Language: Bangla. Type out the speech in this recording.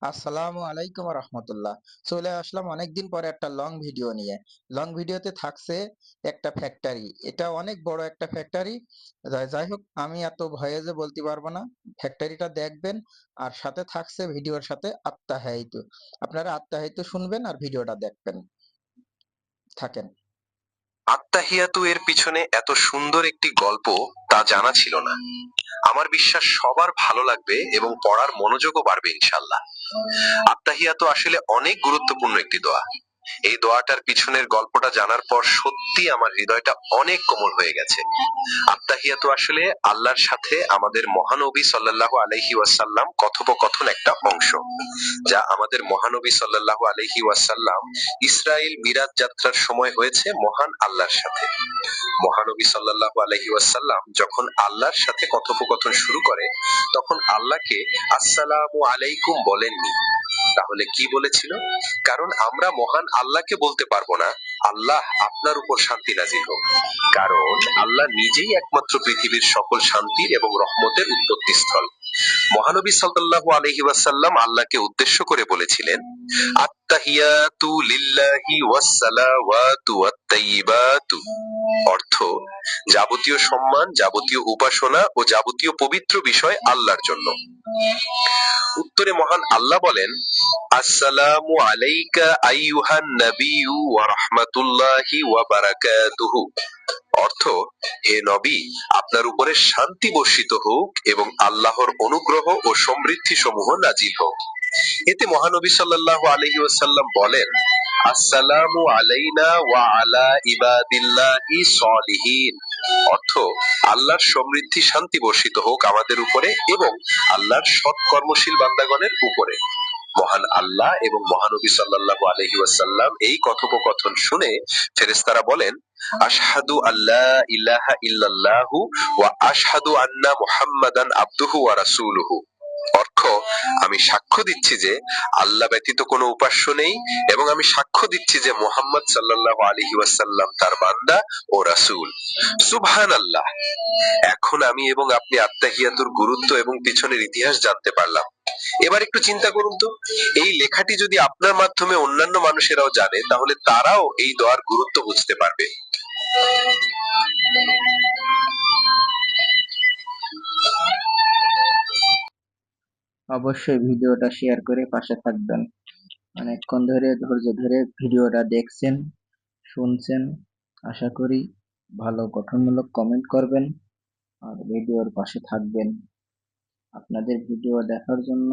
আসসালামু আলাইকুম রহমতুল্লাহ। চলে আসলাম অনেকদিন পরে একটা লং ভিডিও নিয়ে। লং ভিডিওতে থাকছে একটা ফ্যাক্টরি, এটা অনেক বড় একটা ফ্যাক্টরি। যাই হোক, আমি এত ভয়ে যে বলতে পারবো না। ফ্যাক্টরিটা দেখবেন, আর সাথে থাকছে ভিডিওর সাথে আত্মাহিত। আপনারা আত্মাহিত শুনবেন আর ভিডিওটা দেখবেন। থাকেন। আত্মাহিয়াতু এর পিছনে এত সুন্দর একটি গল্প তা জানা ছিল না। আমার বিশ্বাস সবার ভালো লাগবে এবং পড়ার মনোযোগও বাড়বে ইনশাল্লাহ। আত্মাহিয়াতু আসলে অনেক গুরুত্বপূর্ণ একটি দোয়া। এই দোয়াটার পিছনের গল্পটা জানার পর সত্যি আমার হৃদয়টা অনেক কোমল হয়ে গেছে। আত্তাহিয়াতু আসলে আল্লাহর সাথে আমাদের মহানবী সাল্লাল্লাহু আলাইহি ওয়াসাল্লাম কথোপকথন একটা অংশ, যা আমাদের মহানবী সাল্লাল্লাহু আলাইহি ওয়াসাল্লাম ইসরাইল মিরাজ যাত্রার সময় হয়েছে মহান আল্লাহর সাথে। মহানবী সাল্লাল্লাহু আলাইহি ওয়াসাল্লাম যখন আল্লাহর সাথে কথোপকথন শুরু করে, তখন আল্লাহকে আসসালামু আলাইকুম বলেননি। তাহলে কি বলেছিল? কারণ আমরা মহান আল্লাহকে বলতে পারবো না আল্লাহ আপনার উপর শান্তি নাজিল হোক, কারণ আল্লাহ নিজেই একমাত্র পৃথিবীর সকল শান্তির এবং রহমতের উৎপত্তি স্থল। মহানবী সাল্লাল্লাহু আলাইহি ওয়াসাল্লাম আল্লাহকে উদ্দেশ্য করে বলেছিলেন, আত্তাহিয়াতু লিল্লাহি ওয়াস সালাওয়াতু ওয়াত তাইয়্যিবাতু। অর্থ, যাবতীয় সম্মান, যাবতীয় উপাসনা ও যাবতীয় পবিত্র বিষয় আল্লাহর জন্য। উত্তরে মহান আল্লাহ বলেন, আসসালামু আলাইকা আইয়ুহান নাবিয়্যু ওয়া রাহমাতুল্লাহি ওয়া বারাকাতুহু। অর্থ, হে নবী, আপনার উপরে শান্তি বর্ষিত হোক এবং আল্লাহর অনুগ্রহ ও সমৃদ্ধি সমূহ নাজিল হোক। এতে মহানবী সাল্লাল্লাহু আলাইহি ওয়াসাল্লাম বলেন, আসসালামু আলাইনা ওয়া আলা ইবাদিল্লাহি সলিহিন। অর্থ, আল্লাহর সমৃদ্ধি শান্তি বর্ষিত হোক আমাদের উপরে এবং আল্লাহর সৎ কর্মশীল বান্দাগণের উপরে। মহান আল্লাহ এবং মহানবী সাল্লাল্লাহু আলাইহি ওয়াসাল্লাম এই কথোপকথন শুনে ফেরেশতারা বলেন, আশহাদু আল্লা ইলাহা ইল্লাল্লাহু ওয়া আশহাদু আন্না মুহাম্মাদান আবদুহু ওয়া রাসূলুহু। অর্থ, আমি সাক্ষ্য দিচ্ছি যে আল্লাহ ব্যতীত কোনো উপাস্য নেই এবং আমি সাক্ষ্য দিচ্ছি যে মুহাম্মদ সাল্লাল্লাহু আলাইহি ওয়াসাল্লাম তার বান্দা ও রাসূল। সুবহানাল্লাহ। এখন আমি এবং আপনি আত্তাহিয়াতুর গুরুত্ব এবং পিছনের ইতিহাস জানতে পারলাম। এবার একটু চিন্তা করুন তো, এই লেখাটি যদি আপনার মাধ্যমে অন্যান্য মানুষেরাও জানে, তাহলে তারাও এই দোয়ার গুরুত্ব বুঝতে পারবে। অবশ্যই ভিডিওটা শেয়ার করে পাশে থাকবেন। অনেকক্ষণ ধরে ধৈর্য ধরে ভিডিওটা দেখছেন, শুনছেন। আশা করি ভালো গঠনমূলক কমেন্ট করবেন আর ভিডিওর পাশে থাকবেন। আপনাদের ভিডিও দেখার জন্য